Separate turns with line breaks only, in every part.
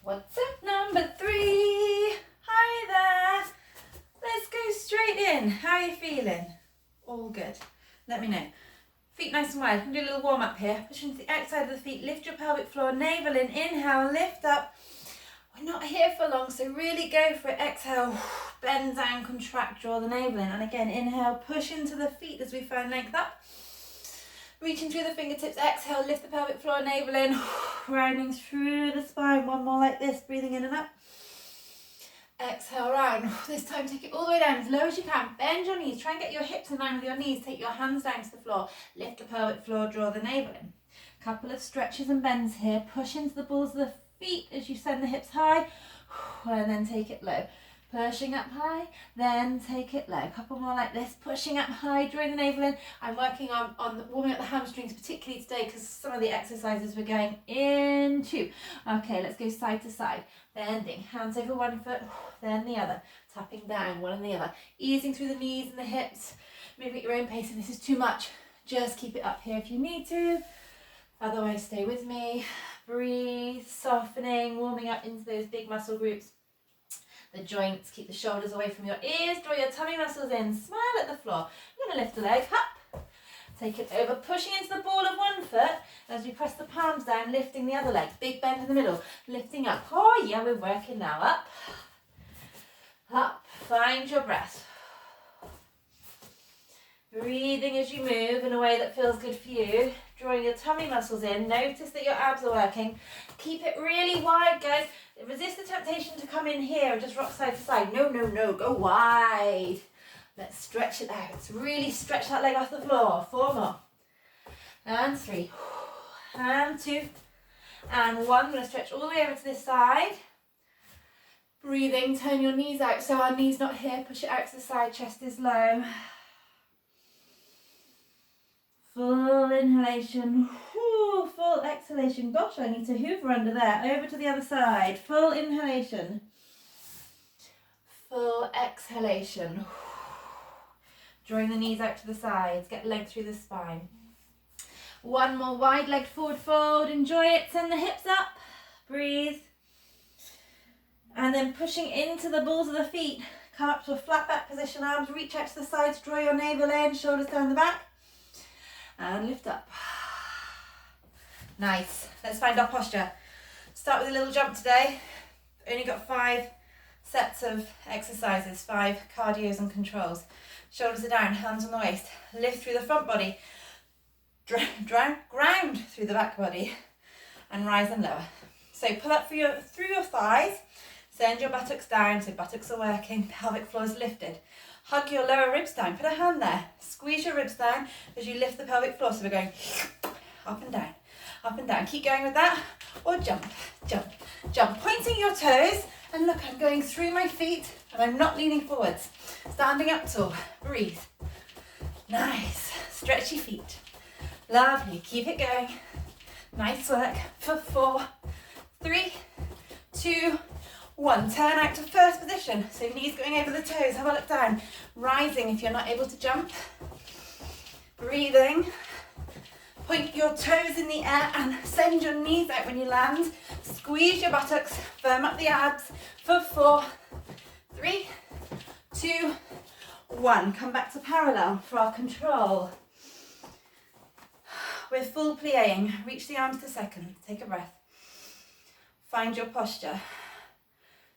What's up, number 3? Hi there. Let's go straight in. How are you feeling? All good. Let me know. Feet nice and wide. I'm going to do a little warm up here. Push into the outside of the feet. Lift your pelvic floor. Navel in. Inhale. Lift up. We're not here for long, so really go for it. Exhale. Bend down. Contract. Draw the navel in. And again, inhale. Push into the feet as we find length up. Reaching through the fingertips, exhale, lift the pelvic floor, navel in, rounding through the spine. One more like this, breathing in and up. Exhale, round. This time take it all the way down as low as you can. Bend your knees, try and get your hips in line with your knees. Take your hands down to the floor, lift the pelvic floor, draw the navel in. Couple of stretches and bends here. Push into the balls of the feet as you send the hips high, and then take it low. Pushing up high, then take it low. Couple more like this, pushing up high, drawing the navel in. I'm working on warming up the hamstrings, particularly today because some of the exercises we're going into. Okay, let's go side to side. Bending, hands over one foot, then the other. Tapping down, one and the other. Easing through the knees and the hips. Moving at your own pace. If this is too much, just keep it up here if you need to. Otherwise, stay with me. Breathe, softening, warming up into those big muscle groups. The joints, keep the shoulders away from your ears, draw your tummy muscles in, smile at the floor. I'm going to lift the leg up, take it over, pushing into the ball of one foot as you press the palms down, lifting the other leg. Big bend in the middle, lifting up. Oh yeah, we're working now. Up, up, find your breath. Breathing as you move in a way that feels good for you. Drawing your tummy muscles in. Notice that your abs are working. Keep it really wide, guys. Resist the temptation to come in here and just rock side to side. No, no, no. Go wide. Let's stretch it out. Really stretch that leg off the floor. 4 more. And 3. And 2. And 1. I'm going to stretch all the way over to this side. Breathing. Turn your knees out so our knee's not here. Push it out to the side. Chest is low. Full inhalation, full exhalation. Gosh, I need to hoover under there. Over to the other side. Full inhalation. Full exhalation. Drawing the knees out to the sides. Get length through the spine. One more wide-legged forward fold. Enjoy it. Send the hips up. Breathe. And then pushing into the balls of the feet. Come up to a flat back position. Arms reach out to the sides. Draw your navel in. Shoulders down the back. And lift up. Nice. Let's find our posture. Start with a little jump today. Only got 5 sets of exercises, 5 cardios and controls. Shoulders are down, hands on the waist. Lift through the front body. Ground through the back body. And rise and lower. So pull up through your thighs. Send your buttocks down, so buttocks are working. Pelvic floor is lifted. Hug your lower ribs down, put a hand there. Squeeze your ribs down as you lift the pelvic floor. So we're going up and down, up and down. Keep going with that, or jump, jump, jump. Pointing your toes, and look, I'm going through my feet, and I'm not leaning forwards. Standing up tall, breathe. Nice, stretchy feet. Lovely, keep it going. Nice work for 4, 3, 2, 1. Turn out to first position. So knees going over the toes. Have a look down. Rising if you're not able to jump. Breathing. Point your toes in the air and send your knees out when you land. Squeeze your buttocks. Firm up the abs for 4, 3, 2, 1. Come back to parallel for our control. We're full pliéing. Reach the arms to second. Take a breath. Find your posture.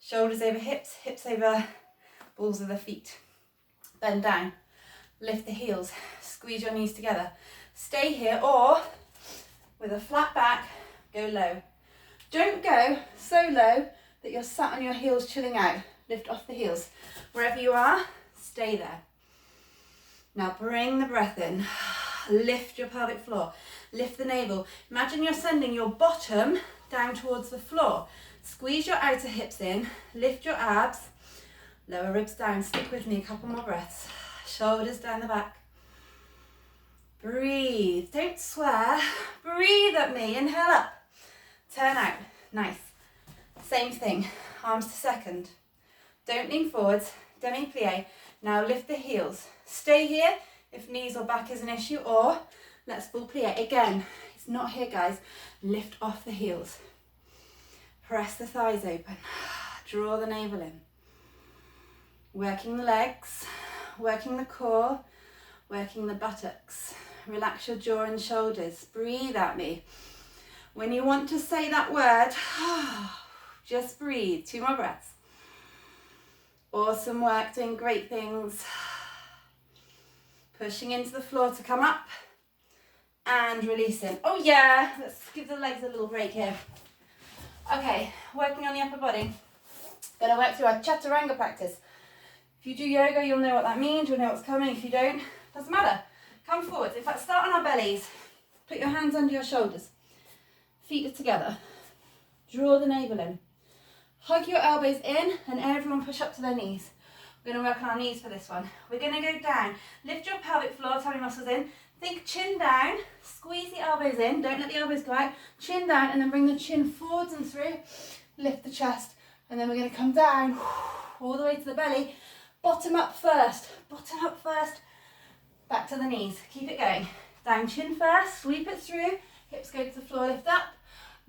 Shoulders over hips, hips over balls of the feet. Bend down, lift the heels, squeeze your knees together. Stay here, or with a flat back, go low. Don't go so low that you're sat on your heels chilling out. Lift off the heels. Wherever you are, stay there. Now bring the breath in. Lift your pelvic floor. Lift the navel. Imagine you're sending your bottom down towards the floor. Squeeze your outer hips in, lift your abs, lower ribs down. Stick with me, a couple more breaths. Shoulders down the back. Breathe, don't swear. Breathe at me, inhale up. Turn out, nice. Same thing, arms to second. Don't lean forwards, demi-plie. Now lift the heels. Stay here if knees or back is an issue, or let's full plie. Again, it's not here, guys. Lift off the heels. Press the thighs open. Draw the navel in. Working the legs, working the core, working the buttocks. Relax your jaw and shoulders. Breathe at me. When you want to say that word, just breathe. 2 more breaths. Awesome work, doing great things. Pushing into the floor to come up and releasing. Oh yeah, let's give the legs a little break here. Okay, working on the upper body. Gonna work through our chaturanga practice. If you do yoga, you'll know what that means, you'll know what's coming. If you don't, doesn't matter. Come forward. In fact, start on our bellies. Put your hands under your shoulders. Feet are together. Draw the navel in. Hug your elbows in and everyone push up to their knees. We're going to work on our knees for this one. We're going to go down. Lift your pelvic floor, tummy muscles in. Think chin down. Squeeze the elbows in. Don't let the elbows go out. Chin down and then bring the chin forwards and through. Lift the chest. And then we're going to come down all the way to the belly. Bottom up first. Bottom up first. Back to the knees. Keep it going. Down chin first. Sweep it through. Hips go to the floor. Lift up.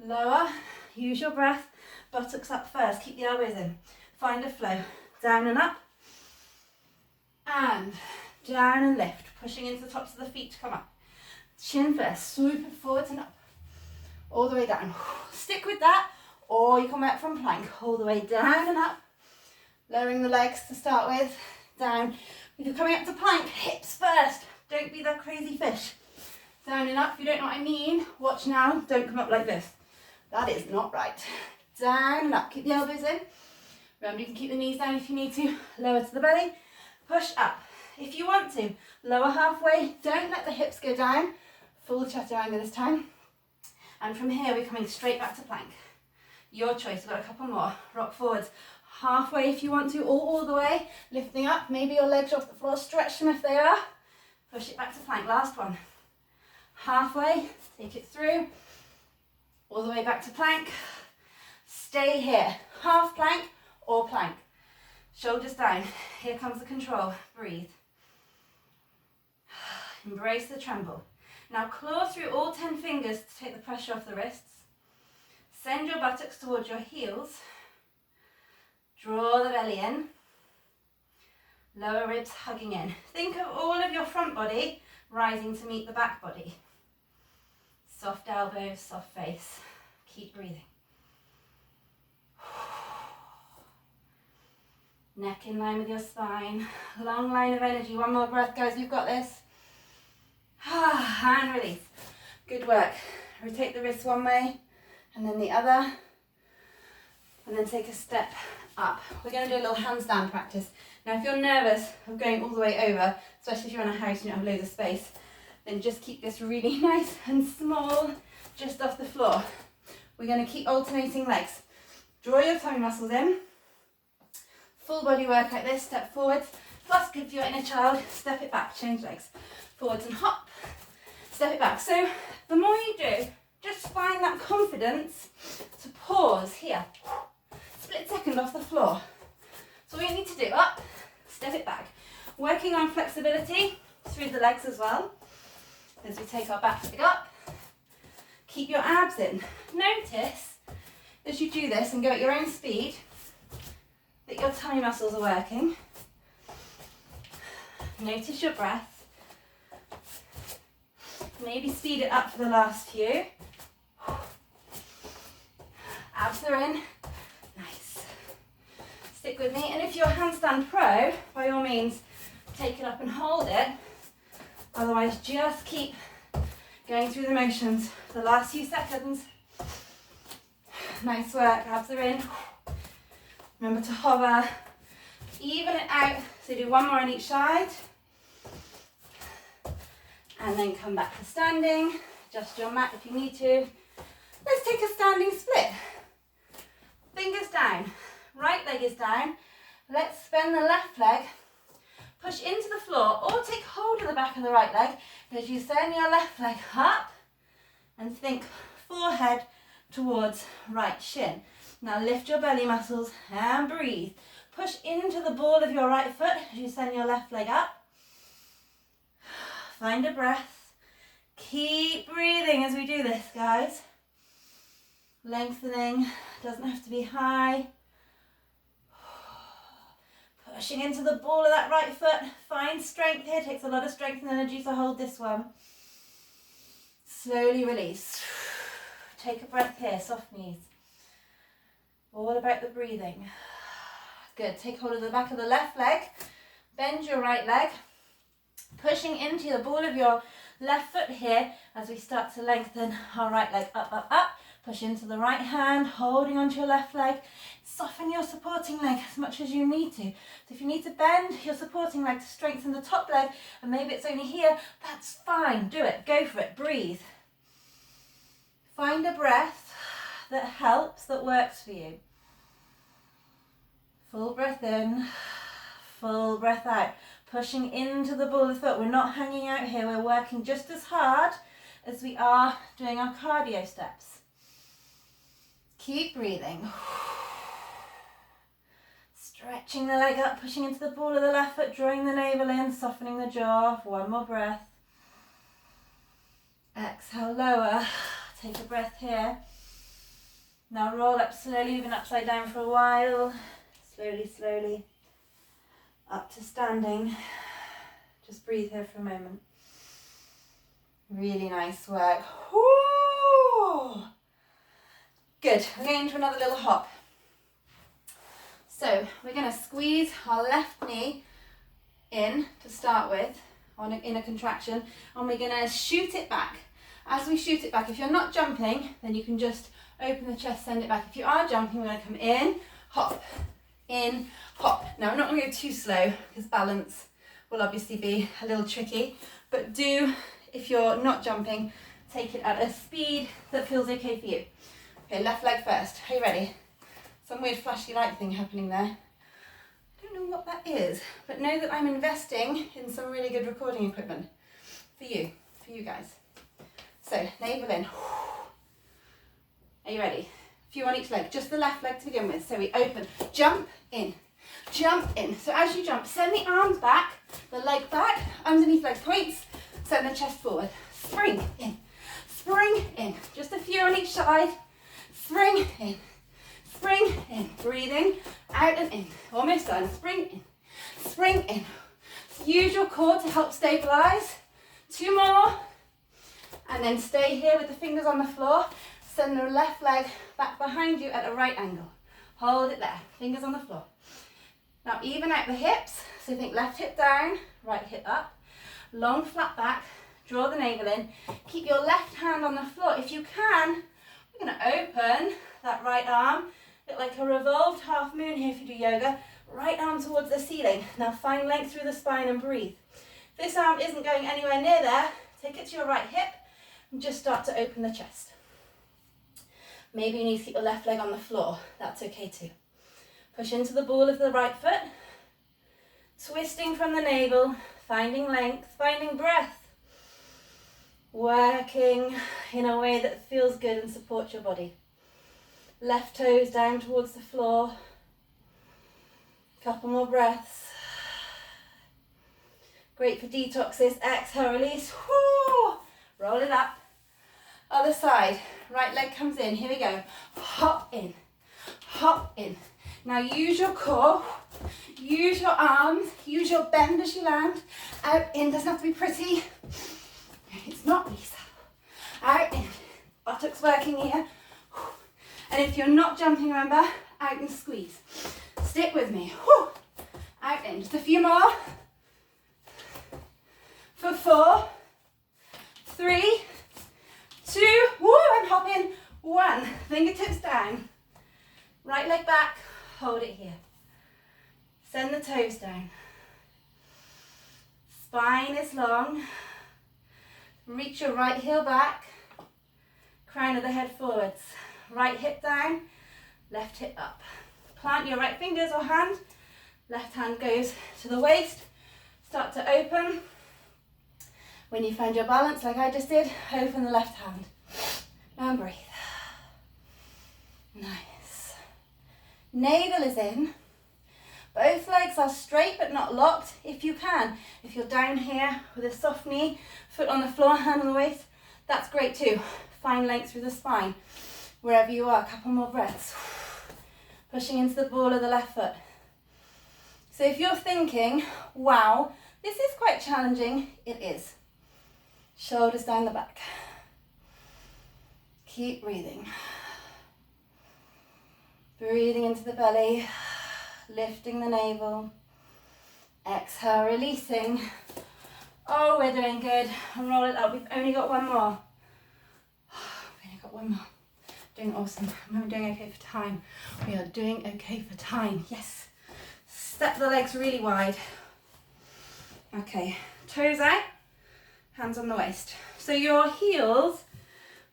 Lower. Use your breath. Buttocks up first. Keep the elbows in. Find a flow. Down and up. And down and lift. Pushing into the tops of the feet to come up. Chin first. Swoop it forwards and up. All the way down. Stick with that. Or you come back from plank. All the way down and up. Lowering the legs to start with. Down. If you're coming up to plank, hips first. Don't be that crazy fish. Down and up. If you don't know what I mean, watch now. Don't come up like this. That is not right. Down and up. Keep the elbows in. Remember, you can keep the knees down if you need to. Lower to the belly. Push up. If you want to, lower halfway. Don't let the hips go down. Full chaturanga this time. And from here, we're coming straight back to plank. Your choice. We've got a couple more. Rock forwards. Halfway if you want to, or all the way. Lifting up. Maybe your legs are off the floor. Stretch them if they are. Push it back to plank. Last one. Halfway. Take it through. All the way back to plank. Stay here. Half plank or plank. Shoulders down. Here comes the control. Breathe. Embrace the tremble. Now claw through all 10 fingers to take the pressure off the wrists. Send your buttocks towards your heels. Draw the belly in. Lower ribs hugging in. Think of all of your front body rising to meet the back body. Soft elbows, soft face. Keep breathing. Neck in line with your spine. Long line of energy. One more breath, guys. You've got this. And release. Good work. Rotate the wrists one way and then the other. And then take a step up. We're going to do a little handstand practice. Now, if you're nervous of going all the way over, especially if you're in a house and you don't have loads of space, then just keep this really nice and small, just off the floor. We're going to keep alternating legs. Draw your tummy muscles in. Full body work like this, step forwards. Plus, good for your inner child. Step it back, change legs. Forwards and hop. Step it back. So, the more you do, just find that confidence to pause here. Split second off the floor. So, what you need to do, up, step it back. Working on flexibility through the legs as well. As we take our back leg up. Keep your abs in. Notice, as you do this and go at your own speed, that your tummy muscles are working. Notice your breath. Maybe speed it up for the last few. Abs are in. Nice. Stick with me. And if you're handstand pro, by all means, take it up and hold it. Otherwise, just keep going through the motions for the last few seconds. Nice work. Abs are in. Remember to hover, even it out, so do one more on each side. And then come back to standing, adjust your mat if you need to. Let's take a standing split. Fingers down, right leg is down. Let's bend the left leg, push into the floor, or take hold of the back of the right leg as you send your left leg up and think forehead towards right shin. Now lift your belly muscles and breathe. Push into the ball of your right foot as you send your left leg up. Find a breath. Keep breathing as we do this, guys. Lengthening, doesn't have to be high. Pushing into the ball of that right foot. Find strength here. Takes a lot of strength and energy to hold this one. Slowly release. Take a breath here, soft knees. All about the breathing. Good. Take hold of the back of the left leg. Bend your right leg. Pushing into the ball of your left foot here as we start to lengthen our right leg up, up, up. Push into the right hand, holding onto your left leg. Soften your supporting leg as much as you need to. So if you need to bend your supporting leg to strengthen the top leg, and maybe it's only here, that's fine. Do it. Go for it. Breathe. Find a breath that helps, that works for you. Full breath in, full breath out. Pushing into the ball of the foot. We're not hanging out here. We're working just as hard as we are doing our cardio steps. Keep breathing. Stretching the leg up, pushing into the ball of the left foot, drawing the navel in, softening the jaw. One more breath. Exhale, lower. Take a breath here. Now roll up slowly, moving upside down for a while. Slowly, slowly. Up to standing. Just breathe here for a moment. Really nice work. Woo! Good. We're going into another little hop. So we're going to squeeze our left knee in to start with in a contraction, and we're going to shoot it back. As we shoot it back, if you're not jumping, then you can just open the chest, send it back. If you are jumping, we're going to come in, hop. Now I'm not going to go too slow because balance will obviously be a little tricky, but do, if you're not jumping, take it at a speed that feels okay for you. Okay, left leg first. Are you ready? Some weird flashy light thing happening there. I don't know what that is, but know that I'm investing in some really good recording equipment for you guys. So, navel in. Are you ready? A few on each leg, just the left leg to begin with. So we open, jump in, jump in. So as you jump, send the arms back, the leg back, underneath leg points, send the chest forward. Spring in, just a few on each side. Spring in, breathing, out and in, almost done, spring in. Use your core to help stabilize. 2 more, and then stay here with the fingers on the floor. Send the left leg back behind you at a right angle. Hold it there, fingers on the floor. Now even out the hips, so think left hip down, right hip up, long flat back, draw the navel in, keep your left hand on the floor. If you can, we're going to open that right arm, bit like a revolved half moon here if you do yoga, right arm towards the ceiling. Now find length through the spine and breathe. If this arm isn't going anywhere near there, take it to your right hip and just start to open the chest. Maybe you need to keep your left leg on the floor, that's okay too. Push into the ball of the right foot, twisting from the navel, finding length, finding breath. Working in a way that feels good and supports your body. Left toes down towards the floor. Couple more breaths. Great for detoxes. Exhale, release. Woo! Roll it up. Other side. Right leg comes in. Here we go. Hop in. Hop in. Now use your core. Use your arms. Use your bend as you land. Out, in. Doesn't have to be pretty. It's not, Lisa. Out, in. Buttocks working here. And if you're not jumping, remember, out and squeeze. Stick with me. Out, in. Just a few more. For 4, 3, 2, I'm hopping. 1. Fingertips down. Right leg back. Hold it here. Send the toes down. Spine is long. Reach your right heel back, crown of the head forwards, right hip down, left hip up. Plant your right fingers or hand, left hand goes to the waist, start to open. When you find your balance, like I just did, open the left hand. And breathe. Nice. Navel is in. Both legs are straight but not locked if you can. If you're down here with a soft knee, foot on the floor, hand on the waist, that's great too. Find length through the spine. Wherever you are, a couple more breaths. Pushing into the ball of the left foot. So if you're thinking, wow, this is quite challenging, it is. Shoulders down the back. Keep breathing. Breathing into the belly, lifting the navel. Exhale, releasing. Oh, we're doing good. And roll it up. We've only got one more. We've only got one more. Doing awesome. We're doing okay for time. We are doing okay for time. Yes. Step the legs really wide. Okay. Toes out. Hands on the waist. So your heels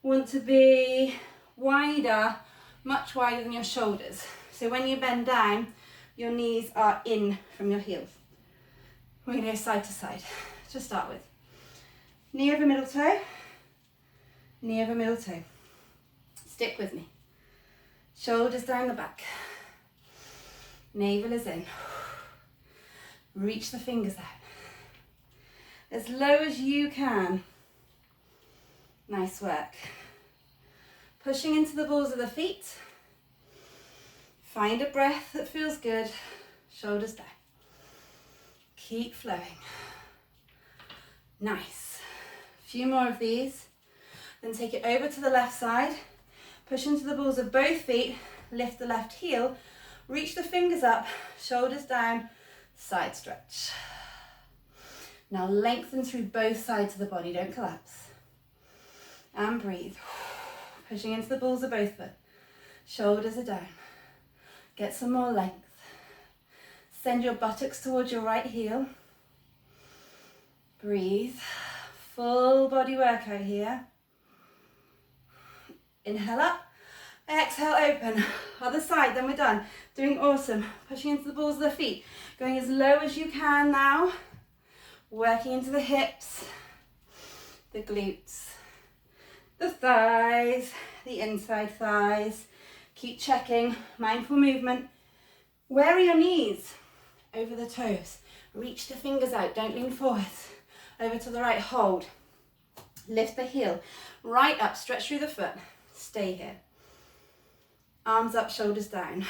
want to be wider, much wider than your shoulders. So when you bend down, your knees are in from your heels. We're going to go side to side to start with. Knee over middle toe, knee over middle toe. Stick with me. Shoulders down the back. Navel is in. Reach the fingers out. As low as you can. Nice work. Pushing into the balls of the feet. Find a breath that feels good. Shoulders down. Keep flowing. Nice. A few more of these. Then take it over to the left side. Push into the balls of both feet. Lift the left heel. Reach the fingers up. Shoulders down. Side stretch. Now lengthen through both sides of the body. Don't collapse. And breathe. Pushing into the balls of both foot. Shoulders are down. Get some more length. Send your buttocks towards your right heel. Breathe. Full body workout here. Inhale up. Exhale, open. Other side, then we're done. Doing awesome. Pushing into the balls of the feet. Going as low as you can now. Working into the hips, the glutes, the thighs, the inside thighs. Keep checking. Mindful movement. Where are your knees? Over the toes. Reach the fingers out. Don't lean forwards. Over to the right. Hold. Lift the heel. Right up. Stretch through the foot. Stay here. Arms up, shoulders down.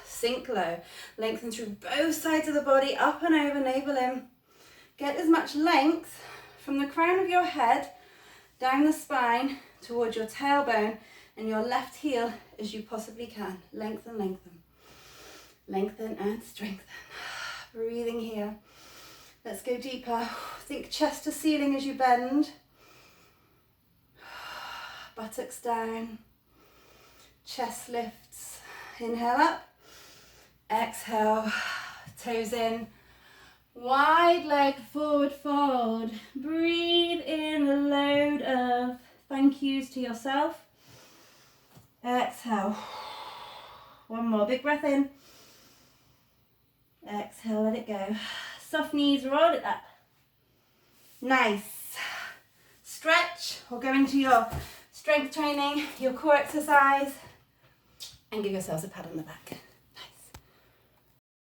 Sink low. Lengthen through both sides of the body. Up and over, navel in. Get as much length from the crown of your head down the spine towards your tailbone and your left heel as you possibly can. Lengthen, lengthen. Lengthen and strengthen. Breathing here. Let's go deeper. Think chest to ceiling as you bend. Buttocks down. Chest lifts. Inhale up. Exhale. Toes in. Wide leg forward fold. Breathe in a load of thank yous to yourself. Exhale. One more. Big breath in. Exhale, let it go. Soft knees, roll it up. Nice. Stretch or go into your strength training, your core exercise, and give yourselves a pat on the back.